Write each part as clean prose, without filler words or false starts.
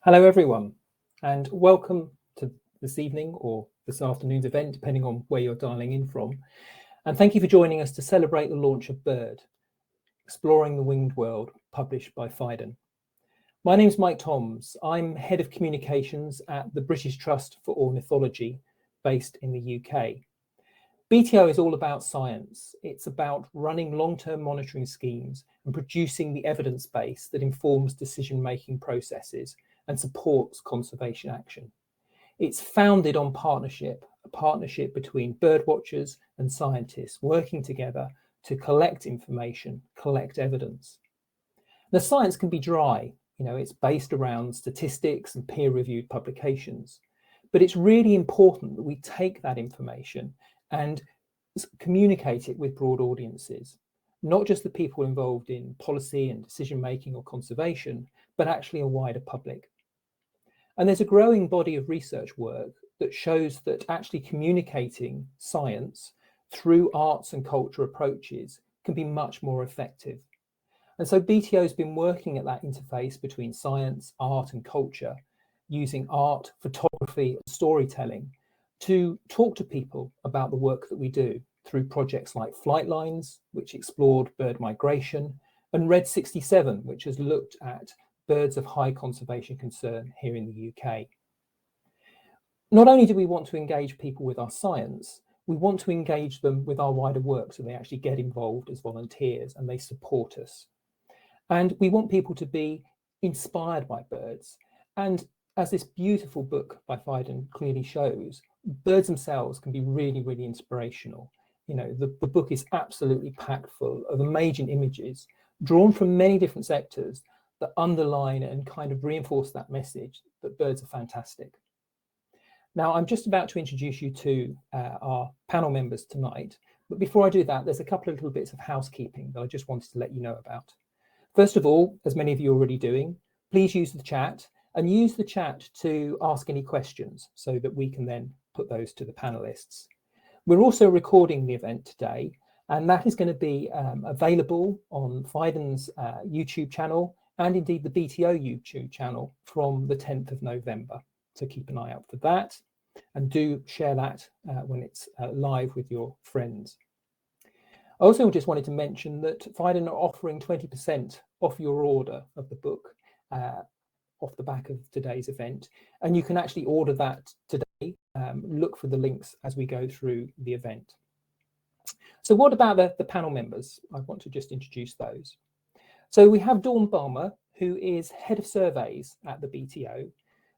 Hello everyone, and welcome to this evening or this afternoon's event, depending on where you're dialing in from. And thank you for joining us to celebrate the launch of Bird, Exploring the Winged World, published by Phaidon. My name's Mike Toms. I'm Head of Communications at the British Trust for Ornithology, based in the UK. BTO is all about science. It's about running long-term monitoring schemes and producing the evidence base that informs decision-making processes and supports conservation action. It's founded on partnership, a partnership between birdwatchers and scientists working together to collect information, collect evidence. The science can be dry, it's based around statistics and peer-reviewed publications, but it's really important that we take that information and communicate it with broad audiences, not just the people involved in policy and decision-making or conservation, but actually a wider public. And there's a growing body of research work that shows that actually communicating science through arts and culture approaches can be much more effective. And so BTO has been working at that interface between science, art and culture, using art, photography and storytelling to talk to people about the work that we do through projects like Flightlines, which explored bird migration, and Red 67, which has looked at birds of high conservation concern here in the UK. Not only do we want to engage people with our science, we want to engage them with our wider work so they actually get involved as volunteers and they support us. And we want people to be inspired by birds. And as this beautiful book by Phaidon clearly shows, birds themselves can be really, really inspirational. The book is absolutely packed full of amazing images drawn from many different sectors that underline and kind of reinforce that message that birds are fantastic. Now, I'm just about to introduce you to our panel members tonight, but before I do that, there's a couple of little bits of housekeeping that I just wanted to let you know about. First of all, as many of you are already doing, please use the chat and use the chat to ask any questions so that we can then put those to the panelists. We're also recording the event today, and that is going to be available on Phaidon's YouTube channel and indeed the BTO YouTube channel from the 10th of November. So keep an eye out for that and do share that when it's live with your friends. I also just wanted to mention that Phaidon are offering 20% off your order of the book off the back of today's event, and you can actually order that today. Look for the links as we go through the event. So what about the panel members? I want to just introduce those. So we have Dawn Balmer, who is Head of Surveys at the BTO.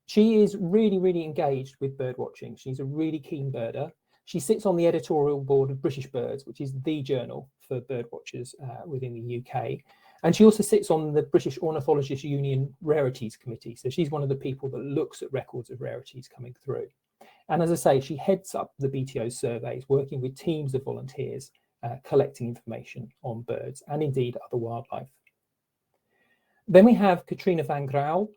She is really, really engaged with bird watching. She's a really keen birder. She sits on the editorial board of British Birds, which is the journal for bird watchers within the UK. And she also sits on the British Ornithologists Union Rarities Committee. So she's one of the people that looks at records of rarities coming through. And as I say, she heads up the BTO surveys, working with teams of volunteers, collecting information on birds and indeed other wildlife. Then we have Katrina van Grouw.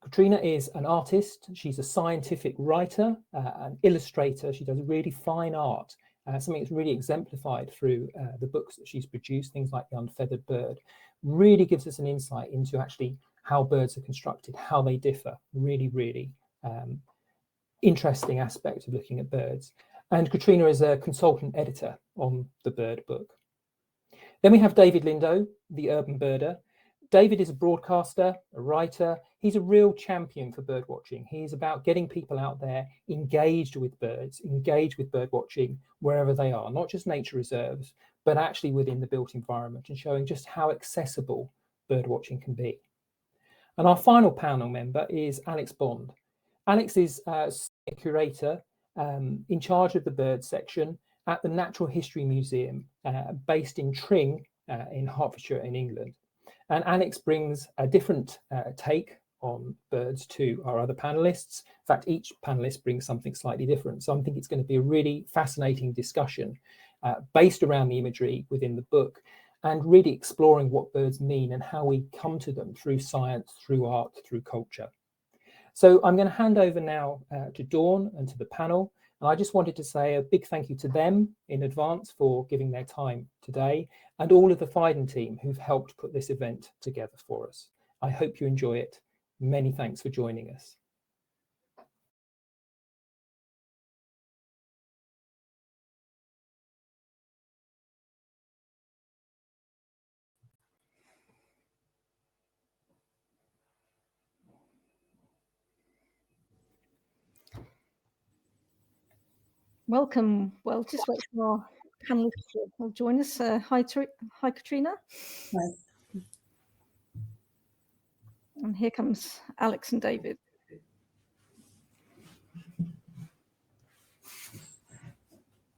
Katrina is an artist. She's a scientific writer, an illustrator. She does really fine art, something that's really exemplified through the books that she's produced, things like The Unfeathered Bird. Really gives us an insight into actually how birds are constructed, how they differ. Really, really interesting aspect of looking at birds. And Katrina is a consultant editor on the bird book. Then we have David Lindo, the urban birder. David is a broadcaster, a writer. He's a real champion for bird watching. He's about getting people out there engaged with birds, engaged with bird watching wherever they are, not just nature reserves, but actually within the built environment, and showing just how accessible bird watching can be. And our final panel member is Alex Bond. Alex is a curator in charge of the bird section at the Natural History Museum based in Tring in Hertfordshire in England. And Alex brings a different take on birds to our other panelists. In fact, each panelist brings something slightly different. So I think it's going to be a really fascinating discussion based around the imagery within the book and really exploring what birds mean and how we come to them through science, through art, through culture. So I'm going to hand over now to Dawn and to the panel. And I just wanted to say a big thank you to them in advance for giving their time today, and all of the Phaidon team who've helped put this event together for us. I hope you enjoy it. Many thanks for joining us. Welcome. Well, just wait for our panelists will join us. Hi, Katrina. Hi. And here comes Alex and David.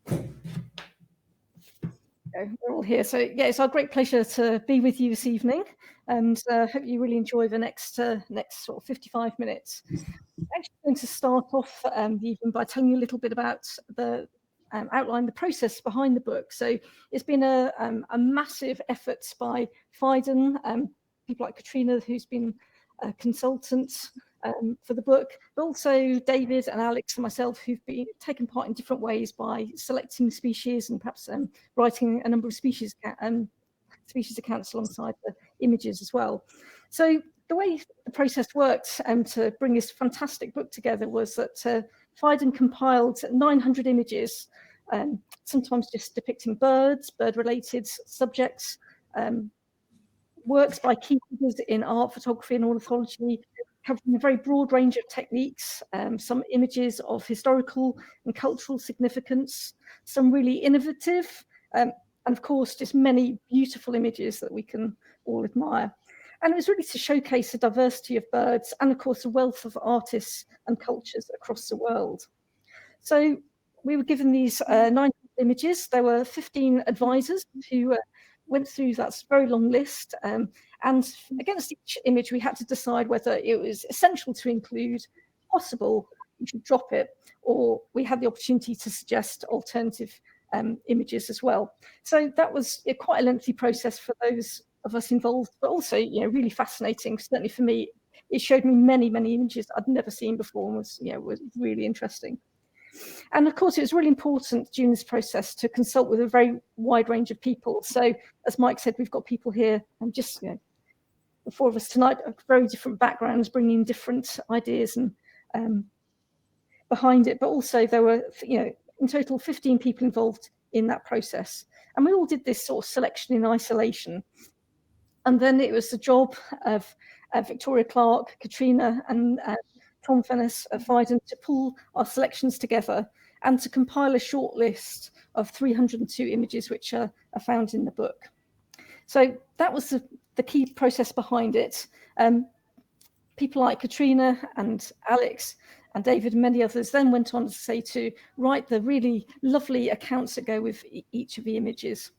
We're all here. So yeah, it's our great pleasure to be with you this evening, and hope you really enjoy the next sort of 55 minutes. I'm actually going to start off the evening by telling you a little bit about the outline the process behind the book. So it's been a massive effort by Phaidon, people like Katrina, who's been a consultant for the book, but also David and Alex and myself, who've been taken part in different ways by selecting species and perhaps writing a number of species accounts alongside the images as well. So the way the process worked to bring this fantastic book together was that Phaidon compiled 900 images, sometimes just depicting birds, bird-related subjects, works by key figures in art, photography and ornithology, covering a very broad range of techniques, some images of historical and cultural significance, some really innovative, and of course, just many beautiful images that we can all admire. And it was really to showcase the diversity of birds and, of course, the wealth of artists and cultures across the world. So we were given these 9 images. There were 15 advisors who went through that very long list. And against each image, we had to decide whether it was essential to include, possible, we should drop it, or we had the opportunity to suggest alternative images as well. So that was quite a lengthy process for those of us involved, but also, really fascinating. Certainly for me, it showed me many, many images I'd never seen before, and was really interesting. And of course, it was really important during this process to consult with a very wide range of people. So, as Mike said, we've got people here, and just the 4 of us tonight, have very different backgrounds, bringing different ideas and behind it. But also, there were, in total, 15 people involved in that process, and we all did this sort of selection in isolation. And then it was the job of Victoria Clark, Katrina, and Tom Fennis of Phaidon to pull our selections together and to compile a short list of 302 images which are found in the book. So that was the key process behind it. People like Katrina and Alex and David and many others then went on to write the really lovely accounts that go with each of the images.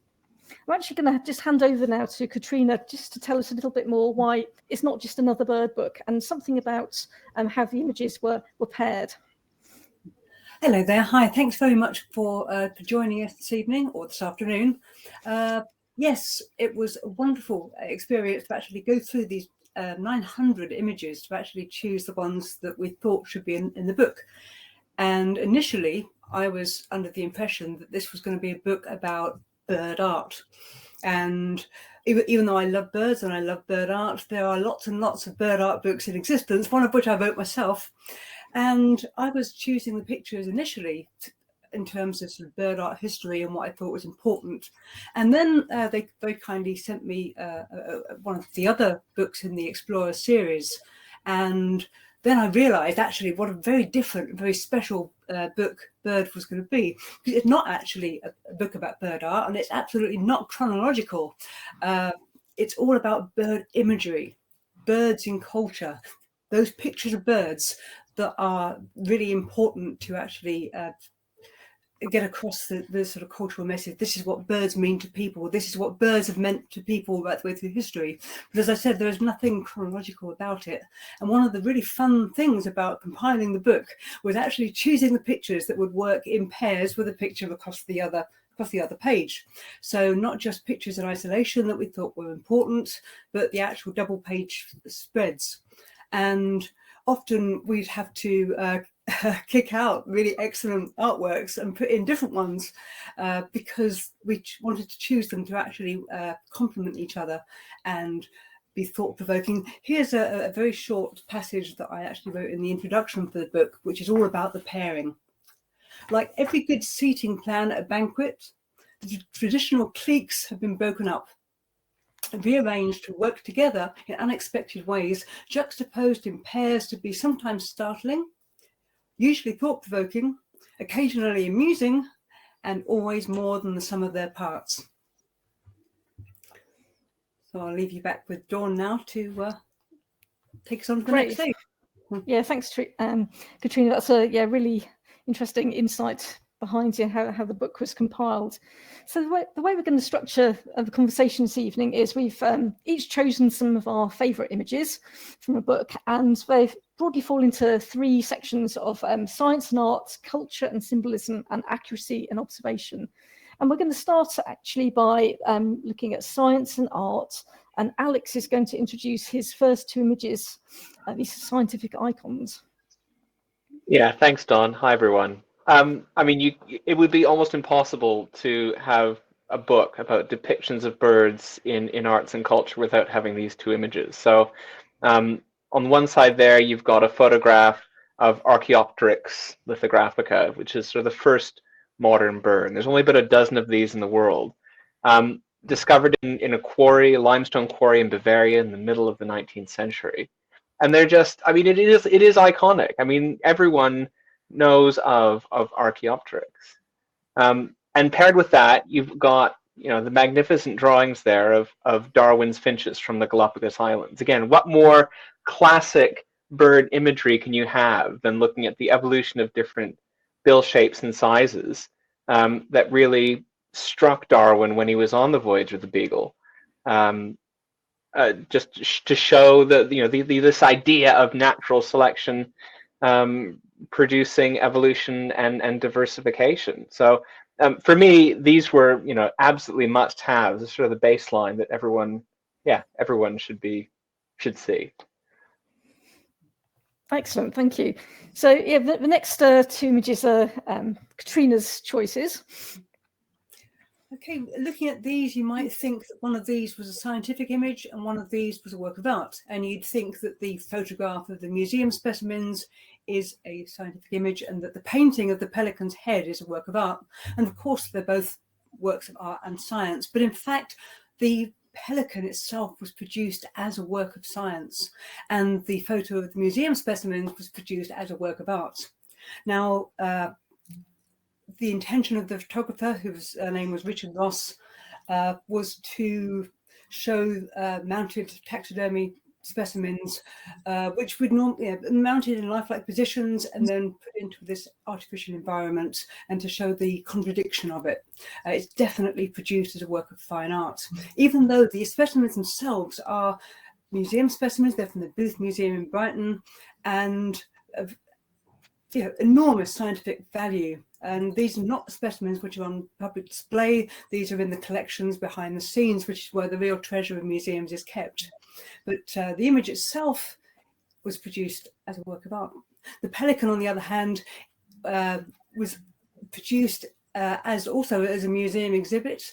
I'm actually going to just hand over now to Katrina just to tell us a little bit more why it's not just another bird book, and something about how the images were paired. Hello there. Hi. Thanks very much for joining us this evening or this afternoon. Yes, it was a wonderful experience to actually go through these 900 images to actually choose the ones that we thought should be in the book. And initially, I was under the impression that this was going to be a book about bird art. And even though I love birds and I love bird art, there are lots and lots of bird art books in existence, one of which I wrote myself. And I was choosing the pictures initially in terms of sort of bird art history and what I thought was important. And then they very kindly sent me one of the other books in the Explorer series. And then I realized actually what a very different, very special book Bird was going to be. Because it's not actually a book about bird art, and it's absolutely not chronological. It's all about bird imagery, birds in culture, those pictures of birds that are really important to actually get across the sort of cultural message. This is what birds mean to people. This is what birds have meant to people right the way through history. But as I said, there is nothing chronological about it. And one of the really fun things about compiling the book was actually choosing the pictures that would work in pairs with a picture across the other page. So not just pictures in isolation that we thought were important, but the actual double page spreads. And often we'd have to kick out really excellent artworks and put in different ones because we wanted to choose them to actually complement each other and be thought-provoking. Here's a very short passage that I actually wrote in the introduction for the book, which is all about the pairing. Like every good seating plan at a banquet, the traditional cliques have been broken up and rearranged to work together in unexpected ways, juxtaposed in pairs to be sometimes startling, usually thought-provoking, occasionally amusing, and always more than the sum of their parts. So I'll leave you back with Dawn now to take us on to the next stage. Yeah, thanks, Katrina. That's a really interesting insight behind how the book was compiled. So the way we're going to structure the conversation this evening is we've each chosen some of our favourite images from a book, and they broadly fall into three sections of science and art, culture and symbolism, and accuracy and observation. And we're going to start actually by looking at science and art, and Alex is going to introduce his first two images, these scientific icons. Yeah, thanks, Don. Hi, everyone. I mean, it would be almost impossible to have a book about depictions of birds in arts and culture without having these two images. So on one side there, you've got a photograph of Archaeopteryx lithographica, which is sort of the first modern bird. There's only about a dozen of these in the world. Discovered in a quarry, a limestone quarry in Bavaria in the middle of the 19th century. And they're just, I mean, it is iconic. I mean, everyone knows of Archaeopteryx. And paired with that, you've got, the magnificent drawings there of Darwin's finches from the Galapagos Islands. Again, what more classic bird imagery can you have than looking at the evolution of different bill shapes and sizes that really struck Darwin when he was on the voyage of the Beagle, just to show that this idea of natural selection producing evolution and diversification. So for me, these were absolutely must-haves. It's sort of the baseline that everyone should see. Excellent, thank you. So yeah, the next two images are Katrina's choices. Okay, looking at these, you might think that one of these was a scientific image and one of these was a work of art. And you'd think that the photograph of the museum specimens is a scientific image and that the painting of the pelican's head is a work of art. And of course, they're both works of art and science. But in fact, the pelican itself was produced as a work of science. And the photo of the museum specimens was produced as a work of art. Now, the intention of the photographer, whose name was Richard Ross, was to show mounted taxidermy specimens, which would normally mounted in lifelike positions and then put into this artificial environment, and to show the contradiction of it. It's definitely produced as a work of fine art, even though the specimens themselves are museum specimens. They're from the Booth Museum in Brighton, and enormous scientific value. And these are not specimens which are on public display. These are in the collections behind the scenes, which is where the real treasure of museums is kept. But the image itself was produced as a work of art. The pelican, on the other hand, was produced also as a museum exhibit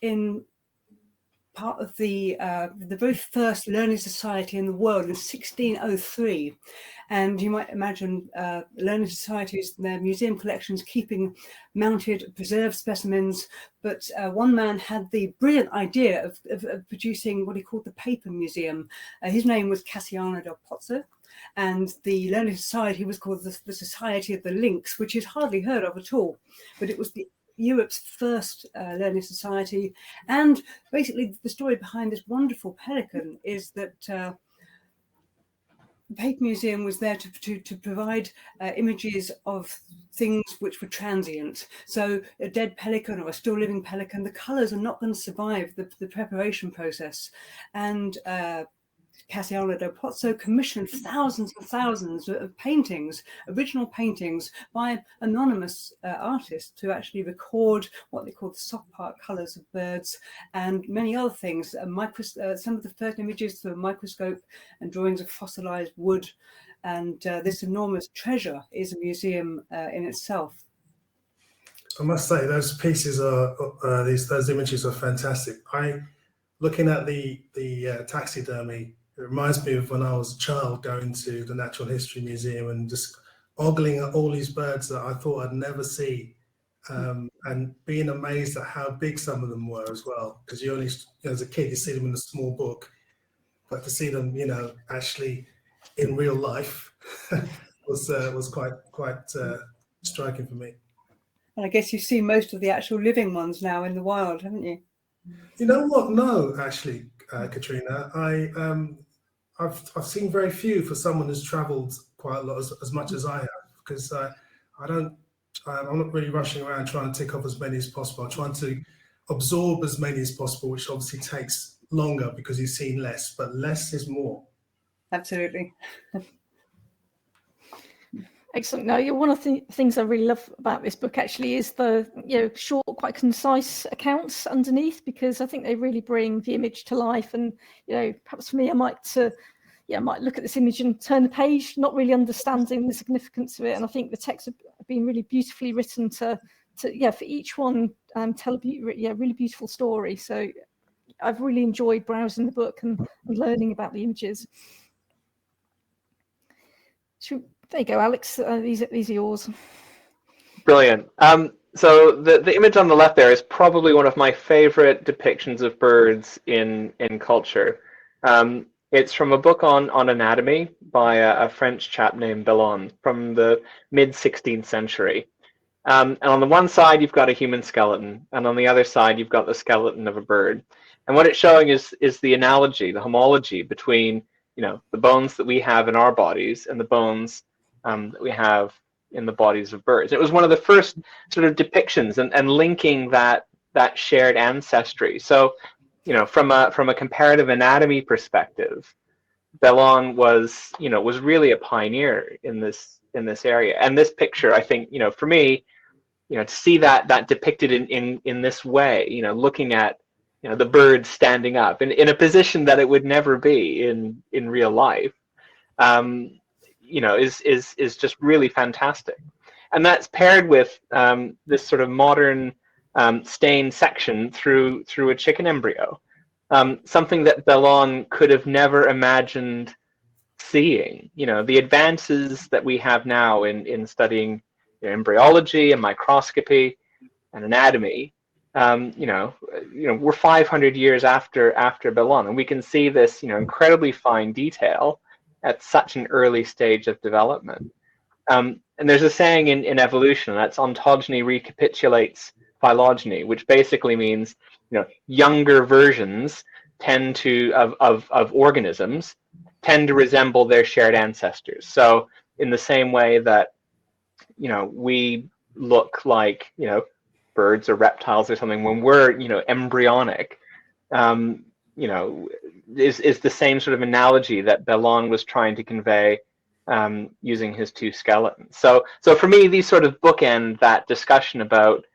in part of the very first learning society in the world in 1603. And you might imagine learning societies, their museum collections, keeping mounted preserved specimens. But one man had the brilliant idea of producing what he called the paper museum. His name was Cassiano del Pozzo. And the learning society was called the Society of the Lynx, which is hardly heard of at all. But it was Europe's first learning society. And basically the story behind this wonderful pelican is that the Paper Museum was there to provide images of things which were transient. So a dead pelican or a still living pelican, the colours are not going to survive the preparation process. And Cassiano del Pozzo commissioned thousands and thousands of paintings, original paintings by anonymous artists, to actually record what they call the soft part colours of birds and many other things. Some of the first images through a microscope and drawings of fossilized wood. And this enormous treasure is a museum in itself. I must say, those pieces those images are fantastic. looking at the taxidermy, it reminds me of when I was a child going to the Natural History Museum and just ogling at all these birds that I thought I'd never see, and being amazed at how big some of them were as well. Because you only, as a kid, you see them in a small book, but to see them, actually in real life was quite striking for me. And I guess you've seen most of the actual living ones now in the wild, haven't you? You know what? No, actually, Katrina, I've seen very few for someone who's travelled quite a lot, as much as I have, because I'm not really rushing around trying to tick off as many as possible. I'm trying to absorb as many as possible, which obviously takes longer because you've seen less, but less is more. Absolutely. Excellent. Now, one of the things I really love about this book actually is the short, quite concise accounts underneath, because I think they really bring the image to life. And perhaps for me, I might look at this image and turn the page, not really understanding the significance of it. And I think the texts have been really beautifully written to for each one tell a really beautiful story. So I've really enjoyed browsing the book and learning about the images. There you go, Alex. These are yours. Brilliant. So the image on the left there is probably one of my favorite depictions of birds in culture. It's from a book on anatomy by a French chap named Phaidon from the mid-16th century. And on the one side, you've got a human skeleton, and on the other side, you've got the skeleton of a bird. And what it's showing is the analogy, the homology between the bones that we have in our bodies and the bones that we have in the bodies of birds. It was one of the first sort of depictions and linking that shared ancestry. So, from a comparative anatomy perspective, Phaidon was really a pioneer in this area. And this picture, I think, for me, to see that depicted in this way, looking at the bird standing up in a position that it would never be in real life, is just really fantastic. And that's paired with this sort of modern stained section through a chicken embryo, something that Phaidon could have never imagined seeing. The advances that we have now in studying embryology and microscopy and anatomy, we're 500 years after Phaidon, and we can see this incredibly fine detail at such an early stage of development. And there's a saying in evolution that's ontogeny recapitulates phylogeny, which basically means younger versions tend to of organisms tend to resemble their shared ancestors. So in the same way that we look like birds or reptiles or something when we're embryonic, is the same sort of analogy that Phaidon was trying to convey using his two skeletons. So for me, these sort of bookend that discussion about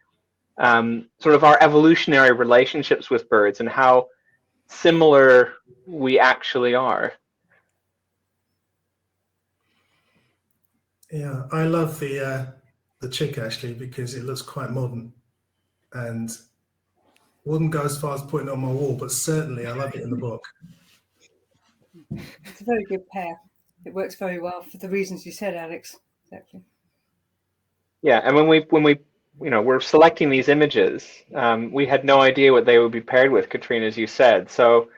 sort of our evolutionary relationships with birds and how similar we actually are. Yeah, I love the chick actually because it looks quite modern, and wouldn't go as far as putting it on my wall, but certainly I love it in the book. It's a very good pair. It works very well for the reasons you said, Alex. Exactly. Yeah, and when we we're selecting these images, we had no idea what they would be paired with, Katrina, as you said. So,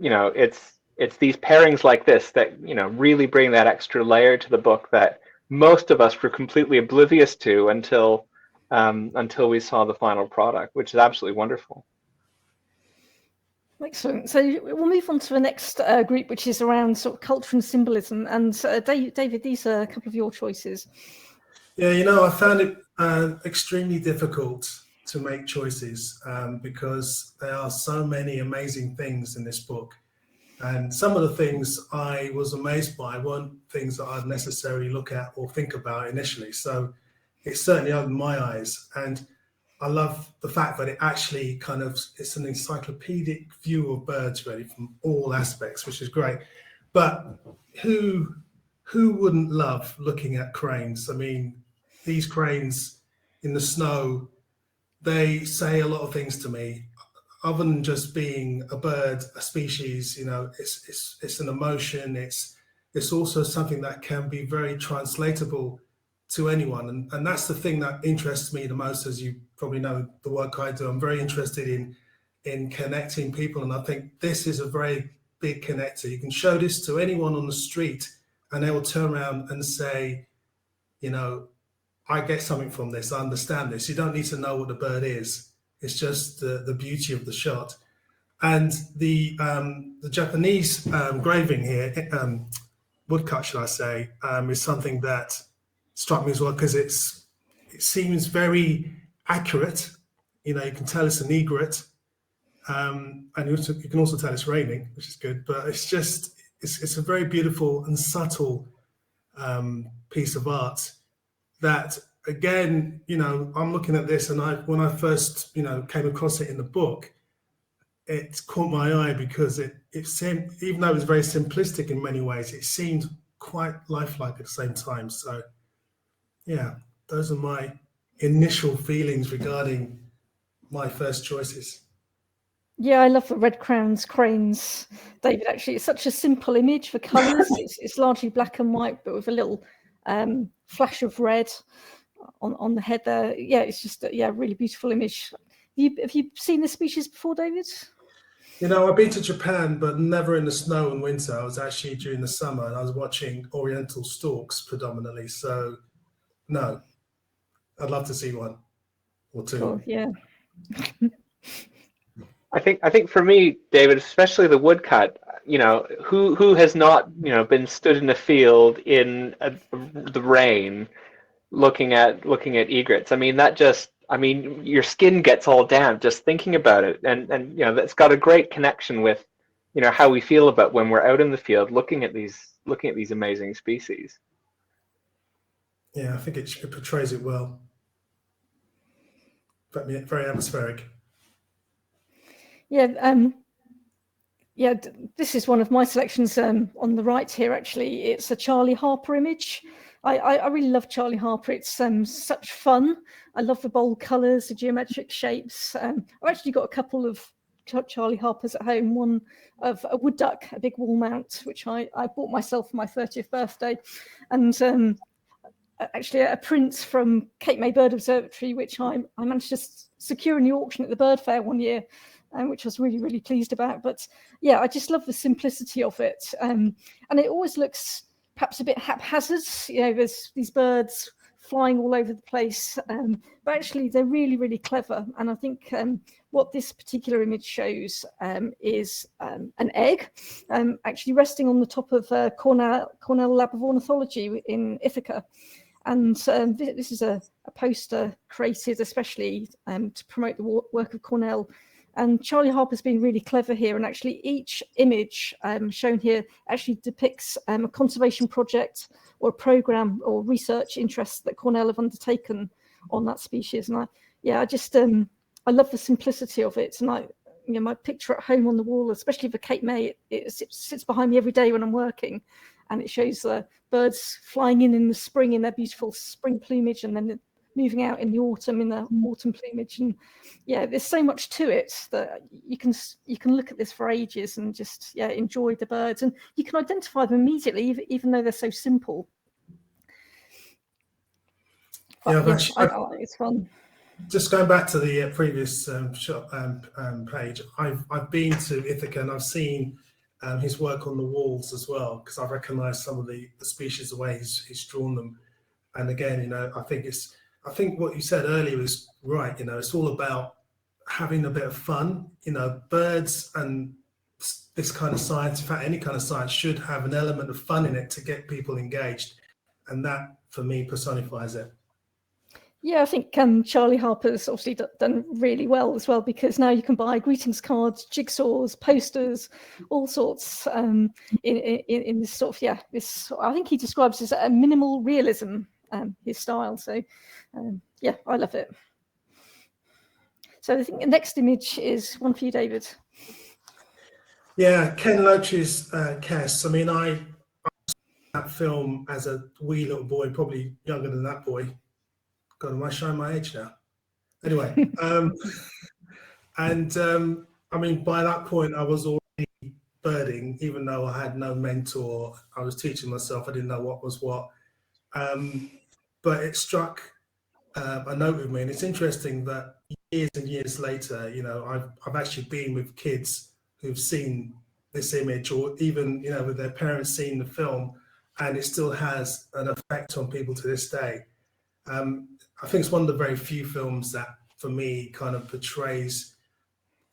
it's these pairings like this that really bring that extra layer to the book that most of us were completely oblivious to until we saw the final product, which is absolutely wonderful. Excellent. So we'll move on to the next group, which is around sort of culture and symbolism. And David, these are a couple of your choices. Yeah, I found it extremely difficult to make choices because there are so many amazing things in this book. And some of the things I was amazed by weren't things that I'd necessarily look at or think about initially. So it certainly opened my eyes. And I love the fact that it actually it's an encyclopedic view of birds really from all aspects, which is great. But who wouldn't love looking at cranes? I mean, these cranes in the snow, they say a lot of things to me. other than just being a bird, a species, you know, it's an emotion. It's also something that can be very translatable to anyone, and that's the thing that interests me the most. As you probably know, the work I do, I'm very interested in connecting people, and I think this is a very big connector. You can show this to anyone on the street, and they will turn around and say, you know, I get something from this. I understand this. You don't need to know what the bird is. It's just the beauty of the shot. And the Japanese engraving here, woodcut, should I say, is something that struck me as well, because it seems very accurate. You know, you can tell it's an egret, and you can also tell it's raining, which is good. But it's a very beautiful and subtle piece of art that, again, you know, I'm looking at this, and when I first, you know, came across it in the book, it caught my eye because it seemed, even though it was very simplistic in many ways, it seemed quite lifelike at the same time. So yeah, those are my initial feelings regarding my first choices. Yeah, I love the red cranes, David. Actually, it's such a simple image for colours. It's largely black and white, but with a little flash of red on the head there. Yeah, it's just a really beautiful image. Have you seen this species before, David? You know, I've been to Japan, but never in the snow and winter. I was actually during the summer, and I was watching oriental storks predominantly. So no, I'd love to see one or two. Cool, yeah. I think for me, David, especially the woodcut, you know, who has not, you know, been stood in a field in the rain looking at egrets? I mean, your skin gets all damp just thinking about it, and you know, that's got a great connection with, you know, how we feel about when we're out in the field looking at these amazing species. Yeah, I think it portrays it well. But very atmospheric. Yeah, this is one of my selections on the right here, actually. It's a Charlie Harper image. I really love Charlie Harper. It's such fun. I love the bold colours, the geometric shapes. I've actually got a couple of Charlie Harpers at home, one of a wood duck, a big wall mount, which I bought myself for my 30th birthday, and actually a print from Cape May Bird Observatory, which I managed to secure in the auction at the Bird Fair one year, which I was really, really pleased about. But yeah, I just love the simplicity of it. And it always looks perhaps a bit haphazard. You know, there's these birds flying all over the place, but actually they're really, really clever. And I think what this particular image shows is an egg actually resting on the top of Cornell Lab of Ornithology in Ithaca. And this is a poster created especially to promote the work of Cornell. And Charlie Harper's been really clever here, and actually each image shown here actually depicts a conservation project or a program or research interest that Cornell have undertaken on that species. And I love the simplicity of it. And my picture at home on the wall, especially for Cape May, it sits behind me every day when I'm working, and it shows the birds flying in the spring in their beautiful spring plumage, and then moving out in the autumn in the autumn plumage. And yeah, there's so much to it that you can look at this for ages and just enjoy the birds, and you can identify them immediately even though they're so simple. But, it's fun. Just going back to the previous page, I've been to Ithaca, and I've seen his work on the walls as well, because I recognise some of the species, the way he's drawn them. And again, you know, I think what you said earlier is right. You know, it's all about having a bit of fun. You know, birds and this kind of science, in fact, any kind of science, should have an element of fun in it to get people engaged. And that, for me, personifies it. Yeah, I think Charlie Harper's obviously done really well as well, because now you can buy greetings cards, jigsaws, posters, all sorts in this sort of, this, I think he describes as a minimal realism, his style. So I love it. So I think the next image is one for you, David. Yeah, Ken Loach's Cass. I mean, I saw that film as a wee little boy, probably younger than that boy. God, am I showing my age now? Anyway, I mean, by that point, I was already birding, even though I had no mentor. I was teaching myself. I didn't know what was what. But it struck a note with me, and it's interesting that years and years later, you know, I've actually been with kids who've seen this image, or even, you know, with their parents seeing the film, and it still has an effect on people to this day. I think it's one of the very few films that, for me, kind of portrays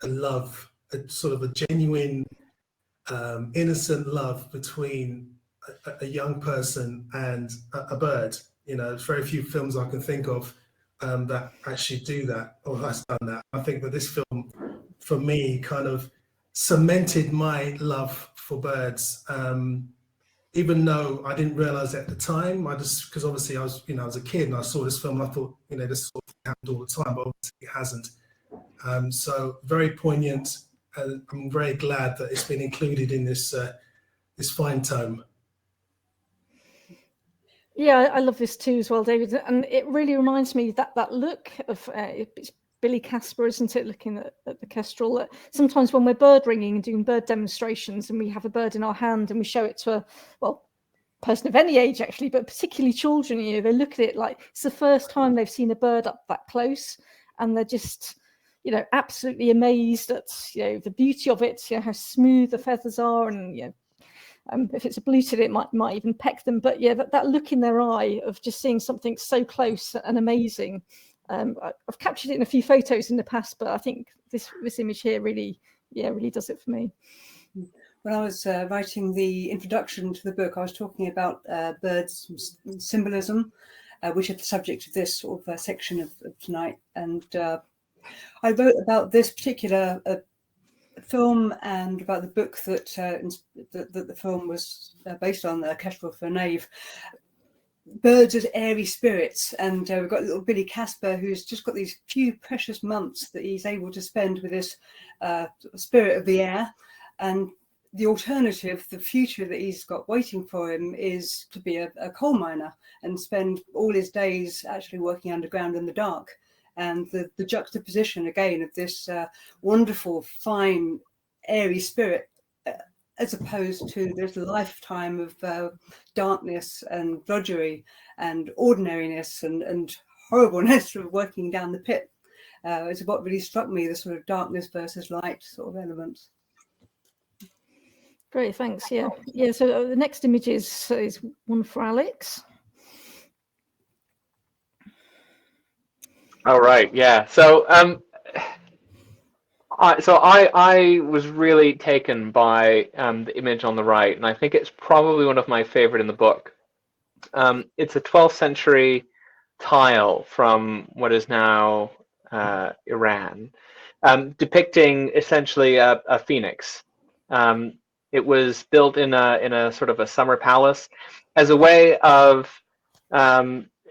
a love, a sort of a genuine, innocent love between a young person and a bird. You know, there's very few films I can think of that actually do that, or has done that. I think that this film, for me, kind of cemented my love for birds. Even though I didn't realize at the time, because obviously I was, you know, I was a kid and I saw this film and I thought, you know, this sort of thing happened all the time, but obviously it hasn't. So very poignant, and I'm very glad that it's been included in this this fine tome. Yeah, I love this too as well, David, and it really reminds me that look of it's Billy Casper, isn't it, looking at the kestrel. Sometimes when we're bird ringing and doing bird demonstrations and we have a bird in our hand and we show it to a person of any age actually, but particularly children, you know, they look at it like it's the first time they've seen a bird up that close, and they're just, you know, absolutely amazed at, you know, the beauty of it, you know, how smooth the feathers are, and, you know, if it's a blue-tit, it might even peck them. But yeah, that look in their eye of just seeing something so close and amazing. I've captured it in a few photos in the past, but I think this image here really does it for me. When I was writing the introduction to the book, I was talking about birds' symbolism, which is the subject of this sort of section of tonight. And I wrote about this particular film and about the book that the film was based on, the Kestrel for Knave. Birds as airy spirits, and we've got little Billy Casper, who's just got these few precious months that he's able to spend with this spirit of the air. And the alternative, the future that he's got waiting for him, is to be a coal miner and spend all his days actually working underground in the dark. And the juxtaposition again of this wonderful, fine, airy spirit, as opposed to this lifetime of darkness and drudgery and ordinariness and horribleness of working down the pit. It's what really struck me, the sort of darkness versus light sort of elements. Great, thanks. Yeah. So the next image is one for Alex. All right. Yeah. So I was really taken by the image on the right, and I think it's probably one of my favorite in the book. It's a 12th century tile from what is now Iran, depicting essentially a phoenix. It was built in a sort of a summer palace as a way of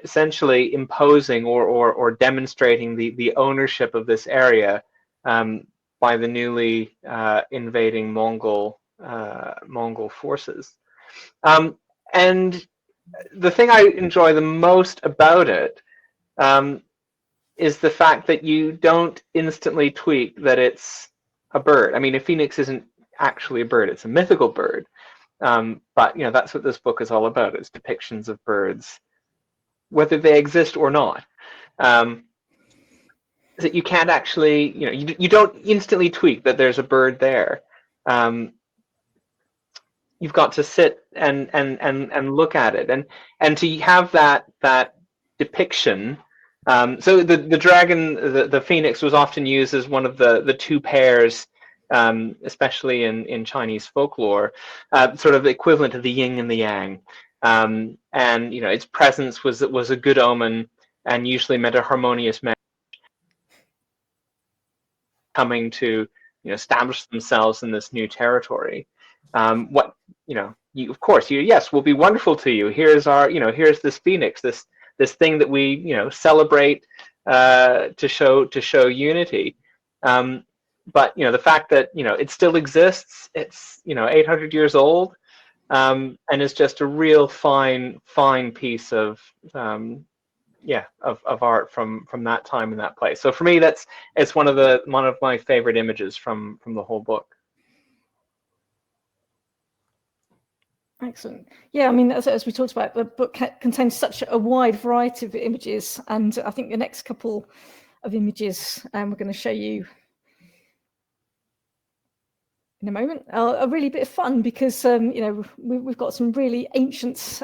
essentially imposing or demonstrating the ownership of this area by the newly invading Mongol forces. And the thing I enjoy the most about it is the fact that you don't instantly tweak that it's a bird. I mean, a phoenix isn't actually a bird; it's a mythical bird. But you know, that's what this book is all about. It's depictions of birds, whether they exist or not. That you can't actually, you know, you don't instantly tweak that there's a bird there. You've got to sit and look at it, and to have that depiction. So the dragon, the phoenix, was often used as one of the two pairs, especially in Chinese folklore, sort of equivalent to the yin and the yang. And you know, its presence was a good omen and usually meant a harmonious marriage coming to, you know, establish themselves in this new territory. What, you know, of course, yes, will be wonderful to you. Here's here's this phoenix, this thing that we, you know, celebrate to show unity. But you know, the fact that, you know, it still exists, it's, you know, 800 years old, and it's just a real fine piece of of art from that time and that place. So for me, it's one of my favorite images from the whole book. Excellent. Yeah, I mean, as we talked about, the book contains such a wide variety of images, and I think the next couple of images we're going to show you in a moment are really a bit of fun, because we've got some really ancient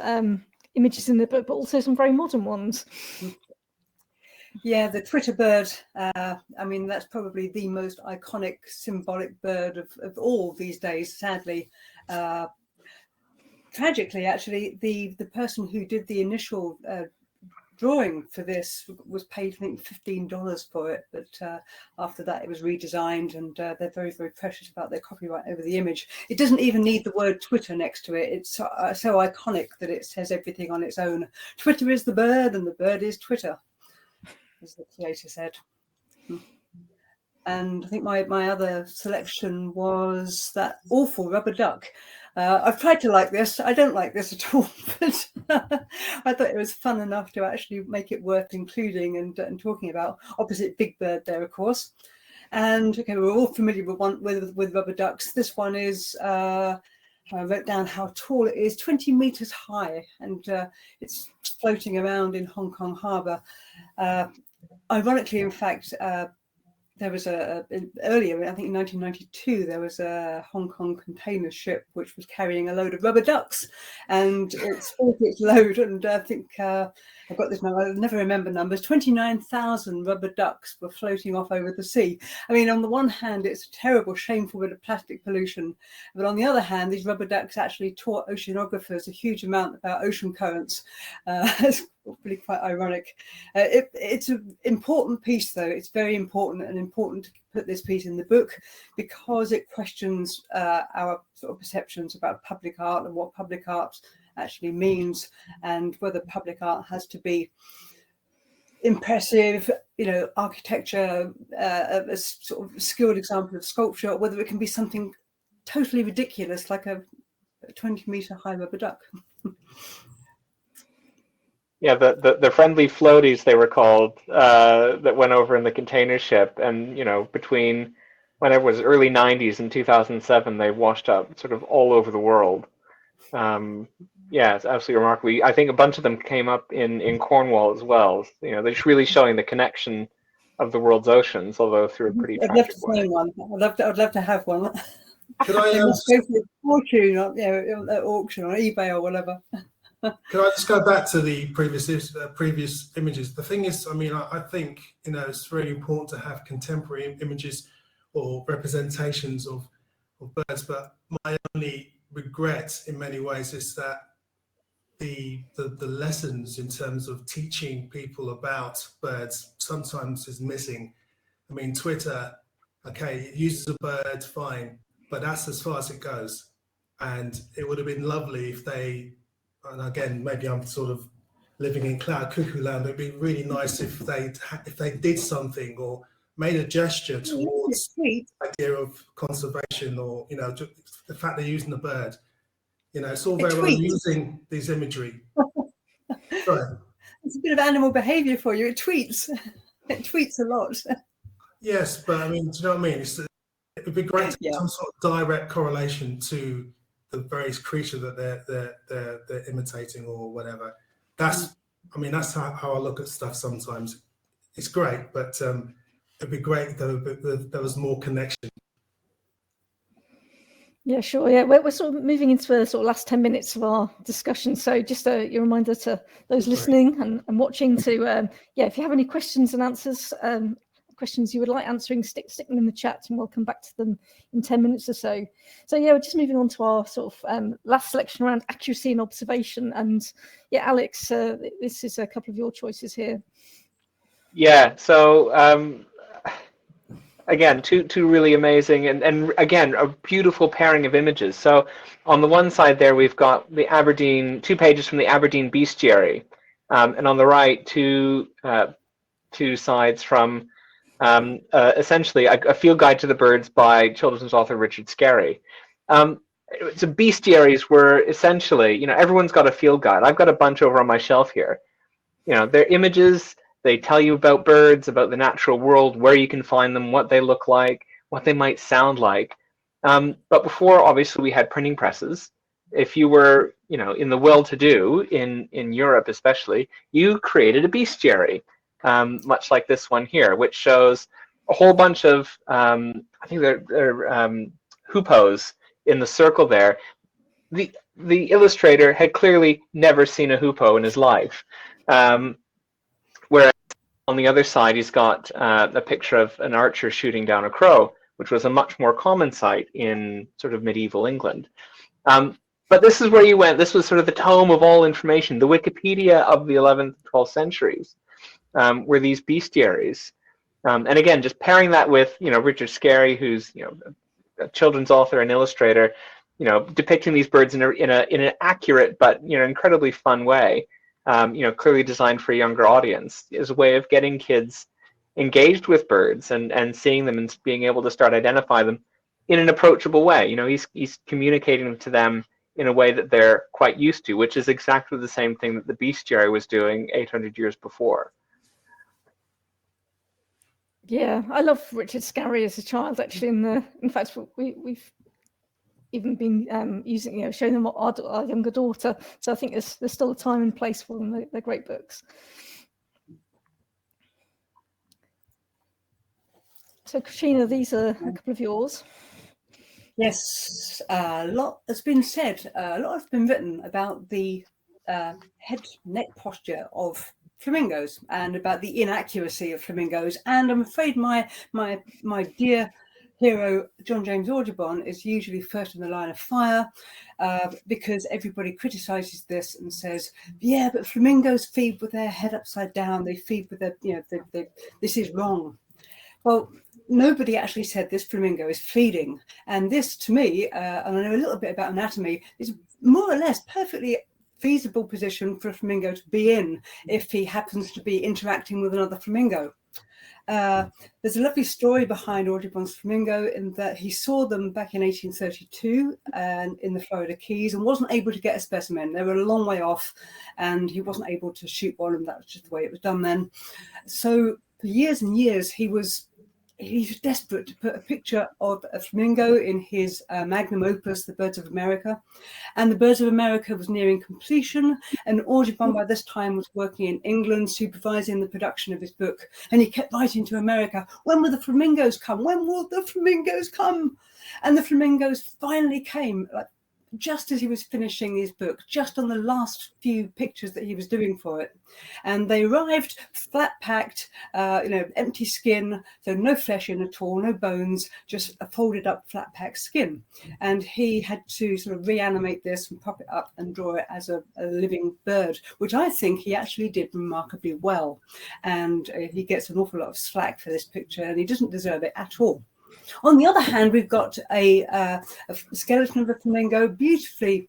images in the book, but also some very modern ones. Yeah, the Twitter bird, I mean, that's probably the most iconic symbolic bird of all these days, sadly. Tragically, actually, the person who did the initial drawing for this was paid, I think, $15 for it, but after that it was redesigned, and they're very, very precious about their copyright over the image. It doesn't even need the word Twitter next to it. It's so iconic that it says everything on its own. Twitter is the bird and the bird is Twitter, as the creator said. And I think my other selection was that awful rubber duck. I've tried to like this. I don't like this at all, but I thought it was fun enough to actually make it worth including and talking about. Opposite Big Bird there, of course. And okay, we're all familiar with rubber ducks. This one is, I wrote down how tall it is, 20 meters high, and it's floating around in Hong Kong Harbour. Ironically, in fact, there was earlier, I think in 1992, there was a Hong Kong container ship which was carrying a load of rubber ducks, and it spilled its load, and I think I've got this number, I'll never remember numbers, 29,000 rubber ducks were floating off over the sea. I mean, on the one hand, it's a terrible, shameful bit of plastic pollution, but on the other hand, these rubber ducks actually taught oceanographers a huge amount about ocean currents. It's really quite ironic. It's an important piece, though. It's very important, and important to put this piece in the book because it questions our sort of perceptions about public art and what public art actually means, and whether public art has to be impressive, architecture, a sort of skilled example of sculpture, or whether it can be something totally ridiculous like a 20-meter high rubber duck. Yeah, the Friendly Floaties, they were called, that went over in the container ship, and between when it was early 90s and 2007, they washed up sort of all over the world. Yeah, it's absolutely remarkable. I think a bunch of them came up in Cornwall as well. They're just really showing the connection of the world's oceans, although through a pretty tragic way. I'd love to find one. I'd love to have one. Could I go for a fortune at auction or eBay or whatever. Can I just go back to the previous images? The thing is, I mean, I think it's really important to have contemporary images or representations of birds. But my only regret, in many ways, is that the lessons in terms of teaching people about birds sometimes is missing. I mean, Twitter, okay, it uses a bird, fine, but that's as far as it goes. And it would have been lovely if they, and again, maybe I'm sort of living in cloud cuckoo land, it'd be really nice if they did something or made a gesture towards the idea of conservation, or the fact they're using the bird. It's all very well using these imagery. Sorry. It's a bit of animal behaviour for you. It tweets. It tweets a lot. Yes, but I mean, do you know what I mean? It would be great to have some sort of direct correlation to the various creature that they're imitating or whatever. That's how I look at stuff sometimes. It's great, but it'd be great if there was more connection. Yeah, sure. Yeah, we're sort of moving into the sort of last 10 minutes of our discussion. So just a reminder to those listening and watching to, if you have any questions and answers, questions you would like answering, stick them in the chat and we'll come back to them in 10 minutes or so. So yeah, we're just moving on to our sort of last selection around accuracy and observation. And yeah, Alex, this is a couple of your choices here. Yeah, so again, two really amazing and again, a beautiful pairing of images. So on the one side there, we've got the Aberdeen, 2 pages from the Aberdeen Bestiary. And on the right, two sides from essentially a field guide to the birds by children's author Richard Scarry. So bestiaries were essentially, everyone's got a field guide. I've got a bunch over on my shelf here. they're images. They tell you about birds, about the natural world, where you can find them, what they look like, what they might sound like. But before, obviously, we had printing presses. If you were, in the well-to-do in Europe, especially, you created a bestiary, much like this one here, which shows a whole bunch of, I think they're hoopoes in the circle there. The illustrator had clearly never seen a hoopoe in his life. Whereas on the other side, he's got a picture of an archer shooting down a crow, which was a much more common sight in sort of medieval England. But this is where you went. This was sort of the tome of all information, the Wikipedia of the 11th, 12th centuries, were these bestiaries. And again, just pairing that with, Richard Scarry, who's, a children's author and illustrator, depicting these birds in an accurate but, incredibly fun way. Clearly designed for a younger audience, is a way of getting kids engaged with birds and seeing them and being able to start identify them in an approachable way. He's communicating to them in a way that they're quite used to, which is exactly the same thing that the bestiary was doing 800 years before. Yeah, I love Richard Scarry as a child. Actually, in fact, we've even been using, showing them our younger daughter. So I think there's still a time and place for them. They're great books. So Katrina, these are a couple of yours. Yes, a lot has been said. A lot has been written about the head neck posture of flamingos and about the inaccuracy of flamingos. And I'm afraid my dear hero, John James Audubon, is usually first in the line of fire because everybody criticizes this and says, yeah, but flamingos feed with their head upside down. They feed with their, this is wrong. Well, nobody actually said this flamingo is feeding. And this, to me, and I know a little bit about anatomy, is more or less perfectly feasible position for a flamingo to be in if he happens to be interacting with another flamingo. There's a lovely story behind Audubon's flamingo in that he saw them back in 1832 and in the Florida Keys and wasn't able to get a specimen. They were a long way off and he wasn't able to shoot one, and that was just the way it was done then. So for years and years, he was desperate to put a picture of a flamingo in his magnum opus, The Birds of America. And The Birds of America was nearing completion. And Audubon by this time was working in England, supervising the production of his book. And he kept writing to America, when will the flamingos come? When will the flamingos come? And the flamingos finally came, just as he was finishing his book, just on the last few pictures that he was doing for it. And they arrived flat packed, empty skin, so no flesh in at all, no bones, just a folded up flat packed skin. And he had to sort of reanimate this and pop it up and draw it as a living bird, which I think he actually did remarkably well. And he gets an awful lot of slack for this picture, and he doesn't deserve it at all. On the other hand, we've got a skeleton of a flamingo, beautifully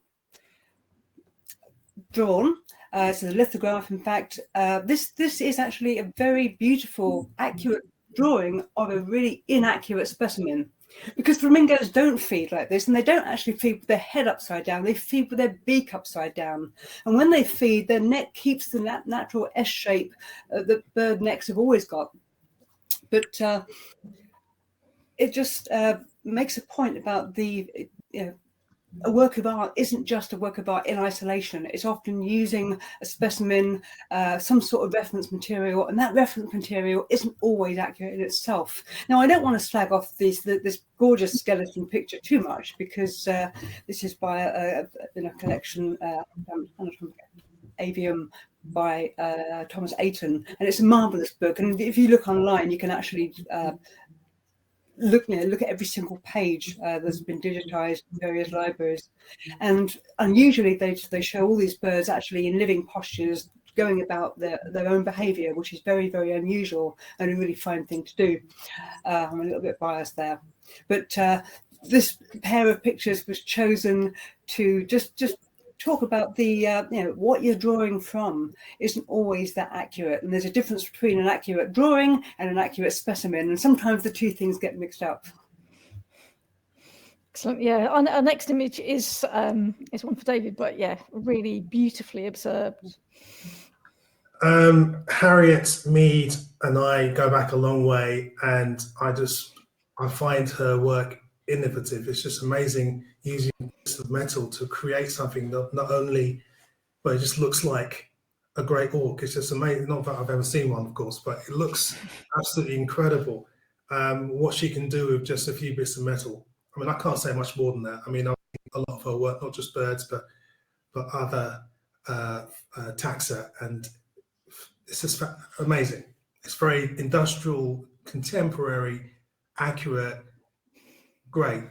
drawn. It's a lithograph, in fact. This is actually a very beautiful, accurate drawing of a really inaccurate specimen. Because flamingos don't feed like this, and they don't actually feed with their head upside down. They feed with their beak upside down. And when they feed, their neck keeps the natural S shape that bird necks have always got. But it just makes a point about a work of art isn't just a work of art in isolation. It's often using a specimen, some sort of reference material, and that reference material isn't always accurate in itself. Now, I don't want to slag off this gorgeous skeleton picture too much, because this is by a collection, Avium, by Thomas Ayton, and it's a marvelous book. And if you look online, you can actually look at every single page that's been digitized in various libraries, and unusually they show all these birds actually in living postures, going about their own behavior, which is very, very unusual and a really fine thing to do. I'm a little bit biased there, but this pair of pictures was chosen to just talk about the what you're drawing from isn't always that accurate, and there's a difference between an accurate drawing and an accurate specimen, and sometimes the two things get mixed up. Excellent. Yeah, our next image is one for David, but yeah, really beautifully observed. Harriet Mead and I go back a long way, and I find her work innovative. It's just amazing using bits of metal to create something that not only, but it just looks like a great orc. It's just amazing. Not that I've ever seen one, of course, but it looks absolutely incredible. What she can do with just a few bits of metal. I mean, I can't say much more than that. I mean, I think a lot of her work, not just birds, but other taxa, and it's just amazing. It's very industrial, contemporary, accurate, great.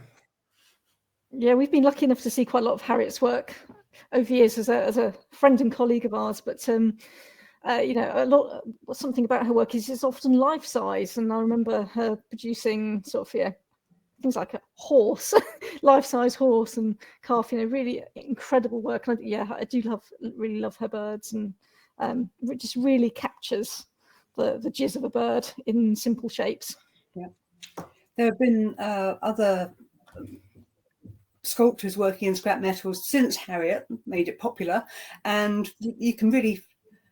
Yeah, we've been lucky enough to see quite a lot of Harriet's work over the years as a friend and colleague of ours, but you know, something about her work is it's often life size, and I remember her producing sort of things like a horse, life size horse and calf. You know, really incredible work. And I do really love her birds, and it just really captures the jizz of a bird in simple shapes. Yeah, there have been other sculptors working in scrap metals since Harriet made it popular, and you can really,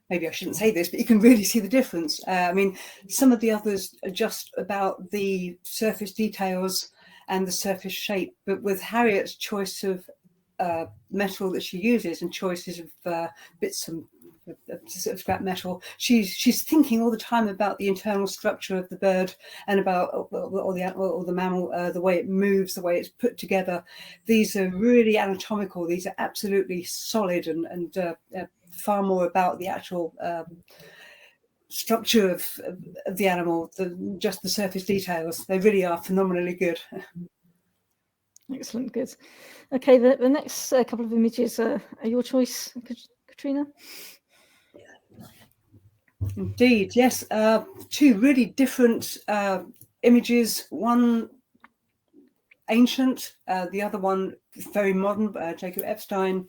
maybe I shouldn't say this, but you can really see the difference. I mean, some of the others are just about the surface details and the surface shape, but with Harriet's choice of metal that she uses and choices of bits of scrap metal, she's thinking all the time about the internal structure of the bird and about or the mammal, the way it moves, the way it's put together. These are really anatomical. These are absolutely solid and far more about the actual structure of the animal than just the surface details. They really are phenomenally good. Excellent, good. Okay, the next couple of images are your choice, Katrina. Indeed, yes. Two really different images. One ancient, the other one very modern, Jacob Epstein.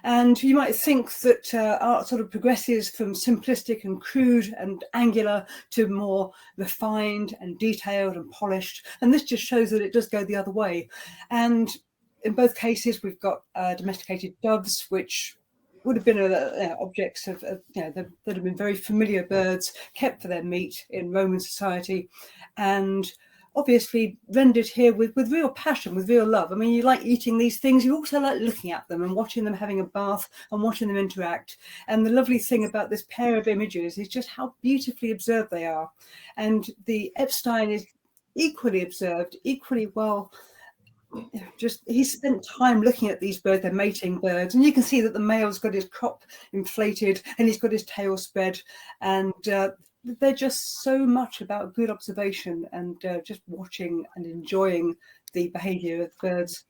And you might think that art sort of progresses from simplistic and crude and angular to more refined and detailed and polished. And this just shows that it does go the other way. And in both cases, we've got domesticated doves, which would have been objects of that have been very familiar birds kept for their meat in Roman society, and obviously rendered here with real passion, with real love. I mean, you like eating these things, you also like looking at them and watching them having a bath and watching them interact. And the lovely thing about this pair of images is just how beautifully observed they are. And the Epstein is equally observed, equally well. Just he spent time looking at these birds, they're mating birds, and you can see that the male's got his crop inflated and he's got his tail spread, and they're just so much about good observation and just watching and enjoying the behavior of the birds.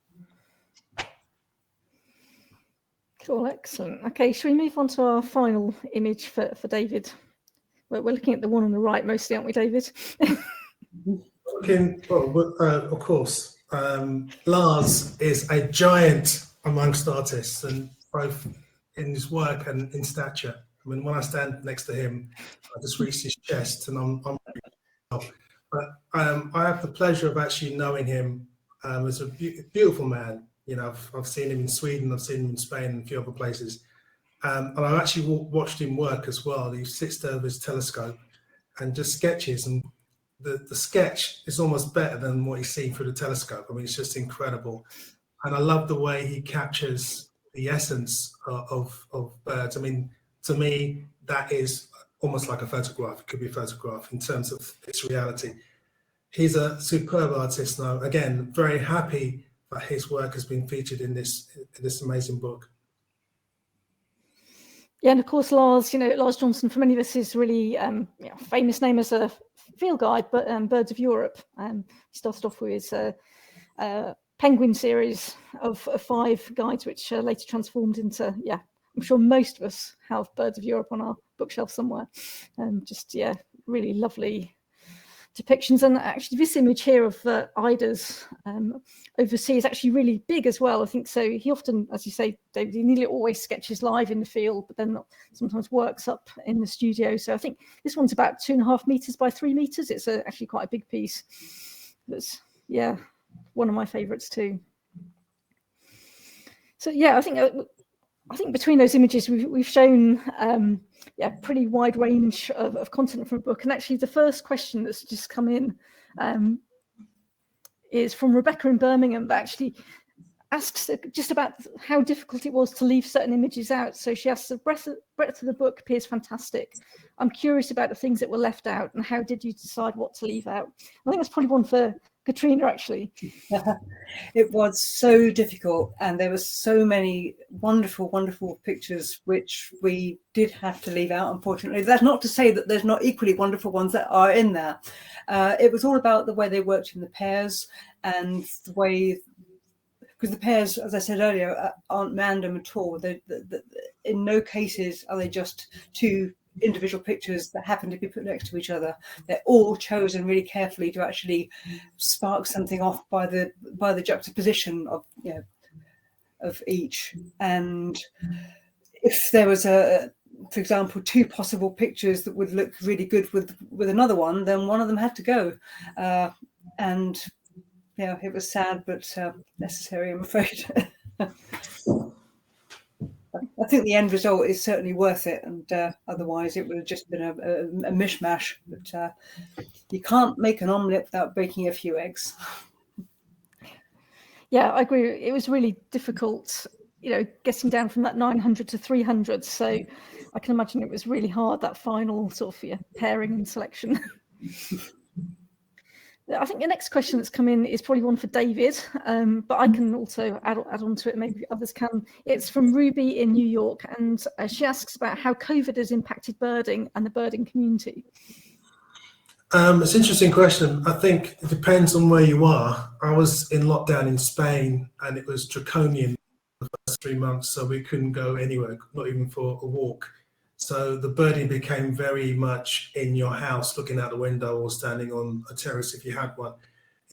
Cool, excellent. Okay, shall we move on to our final image for David? We're looking at the one on the right mostly, aren't we, David? Of course. Lars is a giant amongst artists, and both in his work and in stature. I mean, when I stand next to him, I just reach his chest, and I'm but I have the pleasure of actually knowing him as a beautiful man. You know, I've seen him in Sweden, I've seen him in Spain and a few other places, and I've actually watched him work as well. He sits there with his telescope and just sketches, and the sketch is almost better than what you see through the telescope. I mean, it's just incredible. And I love the way he captures the essence of birds. I mean, to me, that is almost like a photograph. It could be a photograph in terms of its reality. He's a superb artist now. Again, very happy that his work has been featured in this amazing book. Yeah, and of course, Lars Johnson, for many of us, is really famous name as a field guide, but Birds of Europe. He started off with his Penguin series of 5 guides, which later transformed into, I'm sure most of us have Birds of Europe on our bookshelf somewhere. Really lovely depictions. And actually this image here of Idas overseas is actually really big as well. I think so. He often, as you say, David, he nearly always sketches live in the field, but then sometimes works up in the studio. So I think this one's about 2.5 meters by 3 meters. It's actually quite a big piece. That's, one of my favorites too. So I think I think between those images, we've shown pretty wide range of content from a book. And actually, the first question that's just come in is from Rebecca in Birmingham, that actually asks just about how difficult it was to leave certain images out. So she asks, the breadth of the book appears fantastic. I'm curious about the things that were left out, and how did you decide what to leave out? I think that's probably one for Katrina, actually. It was so difficult, and there were so many wonderful, wonderful pictures which we did have to leave out, unfortunately. That's not to say that there's not equally wonderful ones that are in there. It was all about the way they worked in the pairs, and the way, because the pairs, as I said earlier, aren't random at all. In no cases are they just two individual pictures that happen to be put next to each other. They're all chosen really carefully to actually spark something off by the juxtaposition of each. And if there was for example, two possible pictures that would look really good with another one, then one of them had to go. And it was sad, but necessary, I'm afraid. I think the end result is certainly worth it, and otherwise it would have just been a mishmash. But you can't make an omelette without breaking a few eggs. Yeah, I agree. It was really difficult, getting down from that 900 to 300. So I can imagine it was really hard, that final sort of pairing and selection. I think the next question that's come in is probably one for David, but I can also add on to it, maybe others can. It's from Ruby in New York, and she asks about how COVID has impacted birding and the birding community. It's an interesting question. I think it depends on where you are. I was in lockdown in Spain, and it was draconian the first 3 months, so we couldn't go anywhere, not even for a walk. So the birding became very much in your house, looking out the window or standing on a terrace if you had one.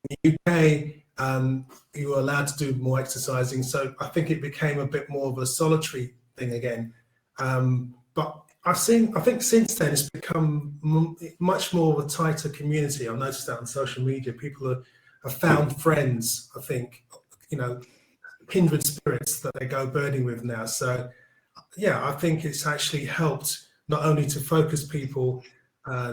In the UK, you were allowed to do more exercising, so I think it became a bit more of a solitary thing again. But I think since then it's become much more of a tighter community. I've noticed that on social media. People have found friends, I think, kindred spirits that they go birding with now. So yeah, I think it's actually helped not only to focus people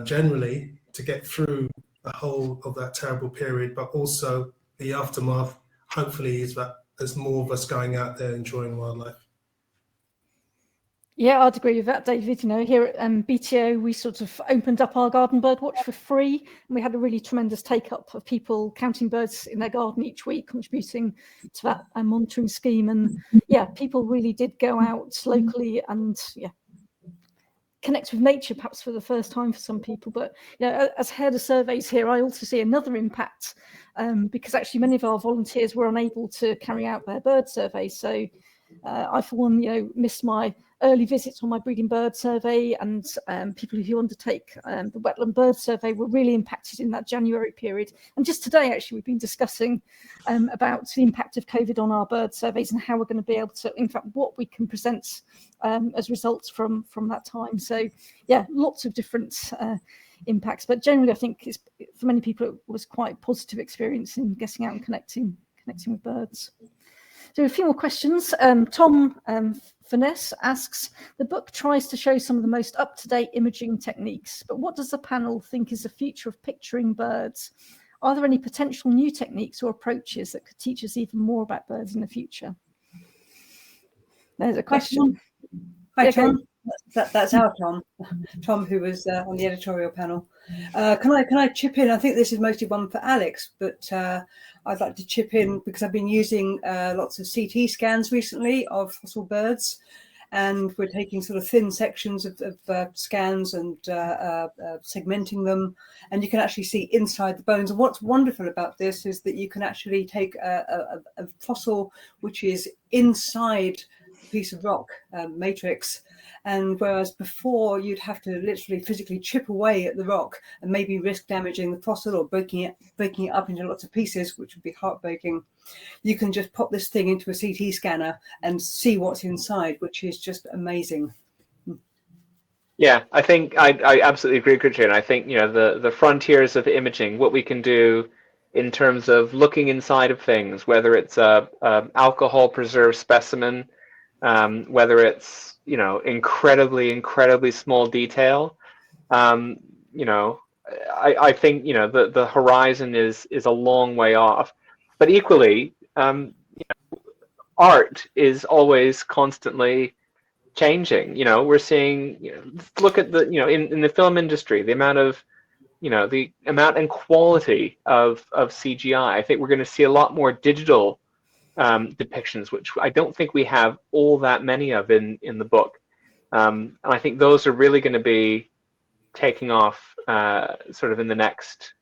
generally to get through the whole of that terrible period, but also the aftermath, hopefully, is that there's more of us going out there enjoying wildlife. Yeah, I'd agree with that, David. Here at BTO, we sort of opened up our garden bird watch for free, and we had a really tremendous take-up of people counting birds in their garden each week, contributing to that monitoring scheme. And yeah, people really did go out locally and connect with nature, perhaps for the first time for some people. But as head of surveys here, I also see another impact because actually many of our volunteers were unable to carry out their bird surveys. So I, for one, missed my early visits on my breeding bird survey, and people who undertake the wetland bird survey were really impacted in that January period. And just today, actually, we've been discussing about the impact of COVID on our bird surveys and how we're going to be able to, in fact, what we can present as results from that time. So yeah, lots of different impacts, but generally I think for many people it was quite a positive experience in getting out and connecting with birds. So a few more questions. Tom Finesse asks, the book tries to show some of the most up-to-date imaging techniques, but what does the panel think is the future of picturing birds? Are there any potential new techniques or approaches that could teach us even more about birds in the future? There's a question. Hi, Tom. That's our Tom. Tom, who was on the editorial panel. Can I chip in? I think this is mostly one for Alex, but I'd like to chip in because I've been using lots of CT scans recently of fossil birds, and we're taking sort of thin sections of scans and segmenting them, and you can actually see inside the bones. And what's wonderful about this is that you can actually take a fossil which is inside a piece of rock matrix. And whereas before you'd have to literally physically chip away at the rock and maybe risk damaging the fossil or breaking it up into lots of pieces, which would be heartbreaking, you can just pop this thing into a CT scanner and see what's inside, which is just amazing. Yeah, I think I absolutely agree, Katrina. I think the frontiers of imaging, what we can do in terms of looking inside of things, whether it's a alcohol preserved specimen whether it's, you know, incredibly small detail. You know, I think, you know, the horizon is a long way off, but equally, art is always constantly changing. You know, we're seeing, you know, look at the, you know, in the film industry, the amount of, you know, the amount and quality of CGI. I think we're going to see a lot more digital depictions, which I don't think we have all that many of in the book. And I think those are really going to be taking off sort of in the next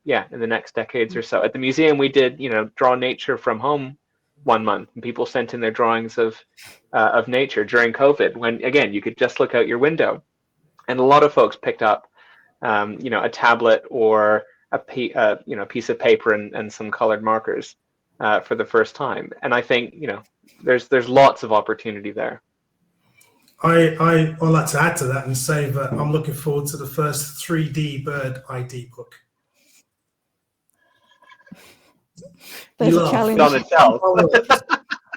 decades or so. At the museum, we did, you know, draw nature from home 1 month, and people sent in their drawings of nature during COVID, when again you could just look out your window, and a lot of folks picked up you know, a tablet or you know, piece of paper and some colored markers for the first time. And I think, you know, there's lots of opportunity there. I'd like to add to that and say that I'm looking forward to the first 3D bird ID book. There's a challenge. On a shelf.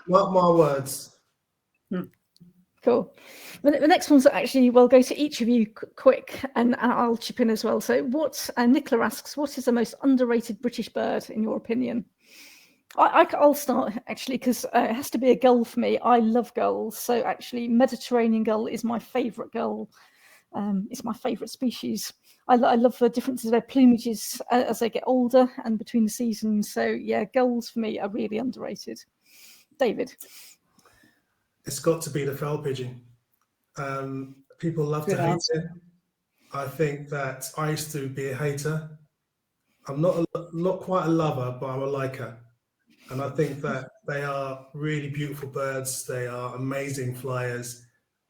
Not my words. Cool. The next one's actually, well, go to each of you quick, and I'll chip in as well. So Nicola asks, what is the most underrated British bird in your opinion? I'll start actually, because it has to be a gull for me. I love gulls. So actually Mediterranean gull is my favourite gull. It's my favourite species. I love the differences of their plumages as they get older and between the seasons. So yeah, gulls for me are really underrated. David? It's got to be the fell pigeon. People love to hate it. I think that I used to be a hater. I'm not quite a lover, but I'm a liker. And I think that they are really beautiful birds. They are amazing flyers,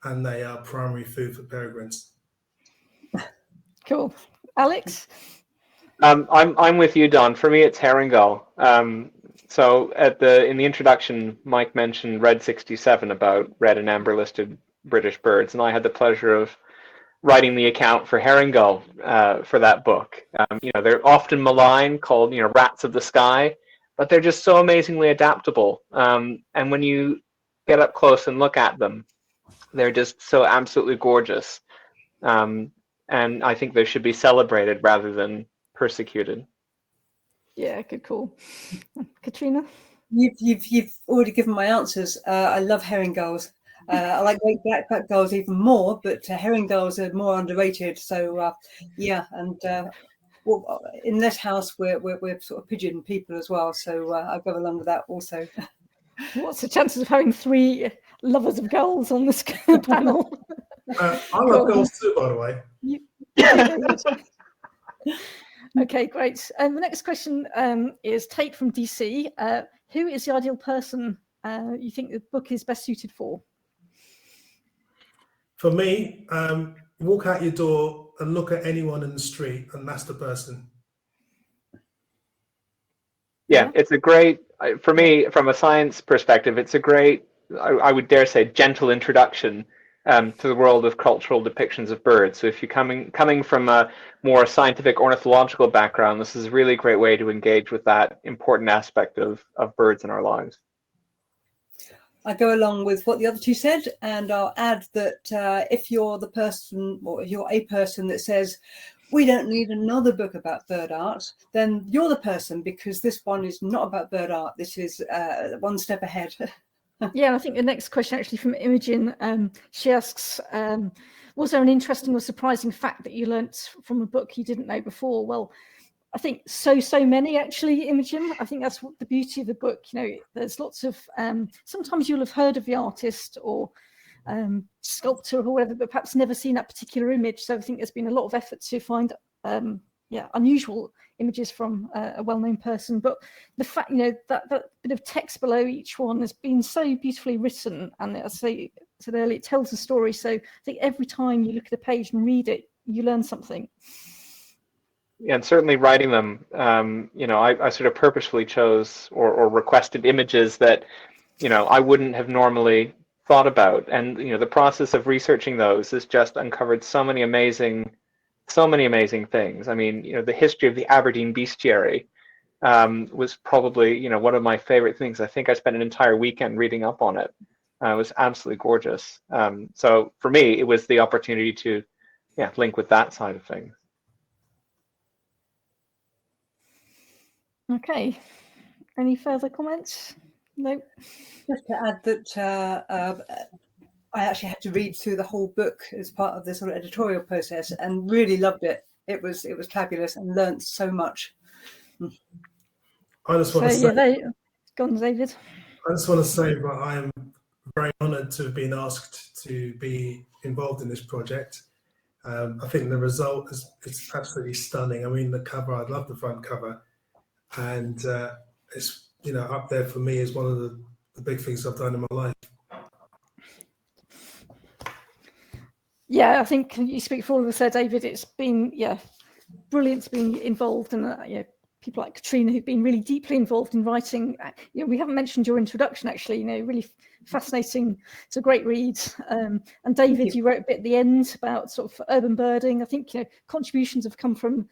and they are primary food for peregrines. Cool. Alex? I'm with you, Don. For me, it's herring gull. So in the introduction, Mike mentioned Red 67 about red and amber listed British birds, and I had the pleasure of writing the account for herring gull for that book. You know, they're often maligned, called, you know, rats of the sky, but they're just so amazingly adaptable. And when you get up close and look at them, they're just so absolutely gorgeous. And I think they should be celebrated rather than persecuted. Yeah, good call. Katrina? You've already given my answers. I love herring gulls. I like great blackback gulls even more, but herring gulls are more underrated. So yeah, and well, in this house we're sort of pigeon people as well. So I'll go along with that also. What's the chances of having 3 lovers of gulls on this panel? I love gulls too, by the way. Okay, great. And the next question is Tate from DC. Who is the ideal person you think the book is best suited for? For me, walk out your door and look at anyone in the street, and that's the person. Yeah, it's a great, for me, from a science perspective, it's a great, I would dare say, gentle introduction to the world of cultural depictions of birds. So if you're coming from a more scientific ornithological background, this is a really great way to engage with that important aspect of birds in our lives. I go along with what the other two said, and I'll add that if you're the person, or if you're a person that says, we don't need another book about bird art, then you're the person, because this one is not about bird art. This is one step ahead. Yeah, I think the next question actually from Imogen, she asks, was there an interesting or surprising fact that you learnt from a book you didn't know before? Well, I think so many actually, Imogen. I think that's what the beauty of the book. You know, there's lots of, sometimes you'll have heard of the artist or sculptor or whatever, but perhaps never seen that particular image. So I think there's been a lot of effort to find, unusual images from a well-known person. But the fact, you know, that bit of text below each one has been so beautifully written, and as I said earlier, it tells a story. So I think every time you look at a page and read it, you learn something. Yeah, and certainly writing them, you know, I sort of purposefully chose or requested images that, you know, I wouldn't have normally thought about. And, you know, the process of researching those has just uncovered so many amazing things. I mean, you know, the history of the Aberdeen bestiary was probably, you know, one of my favorite things. I think I spent an entire weekend reading up on it. It was absolutely gorgeous. So for me, it was the opportunity to link with that side of things. Okay. Any further comments? No. Just to add that I actually had to read through the whole book as part of the sort of editorial process and really loved it. It was fabulous and learnt so much. I just want to say, go on, David. I just want to say that I am very honoured to have been asked to be involved in this project. I think the result is absolutely stunning. I mean, the cover, I love the front cover, and it's up there for me as one of the big things I've done in my life. Yeah, I think you speak for all of us there, David. It's been brilliant to be involved, and people like Katrina who've been really deeply involved in writing. We haven't mentioned your introduction actually. Really fascinating. It's a great read. And David, you wrote a bit at the end about sort of urban birding. I think contributions have come from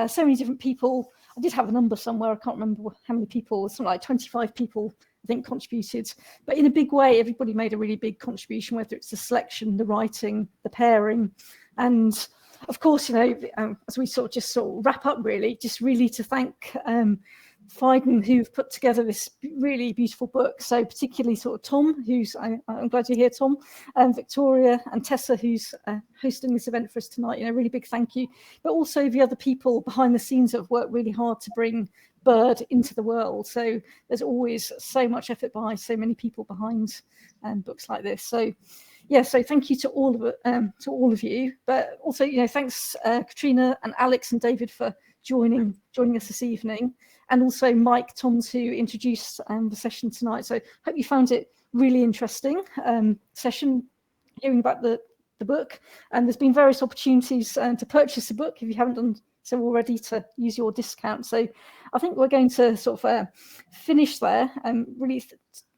so many different people. I did have a number somewhere. I can't remember how many people. Something like 25 people, I think, contributed. But in a big way, everybody made a really big contribution, whether it's the selection, the writing, the pairing, and of course, as we sort of wrap up, really, just really to thank Phaidon, who've put together this really beautiful book. So particularly sort of Tom, who's, I'm glad you're here, Tom, Victoria and Tessa, who's hosting this event for us tonight. Really big thank you. But also the other people behind the scenes that have worked really hard to bring bird into the world. So there's always so much effort by so many people behind books like this. So so thank you to all of you, but also thanks Katrina and Alex and David for joining us this evening, and also Mike Toms, who introduced the session tonight. So hope you found it really interesting session, hearing about the book, and there's been various opportunities to purchase the book if you haven't done so already, to use your discount. So I think we're going to sort of finish there and really.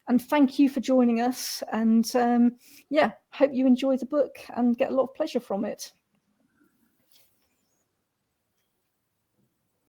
And thank you for joining us, and hope you enjoy the book and get a lot of pleasure from it.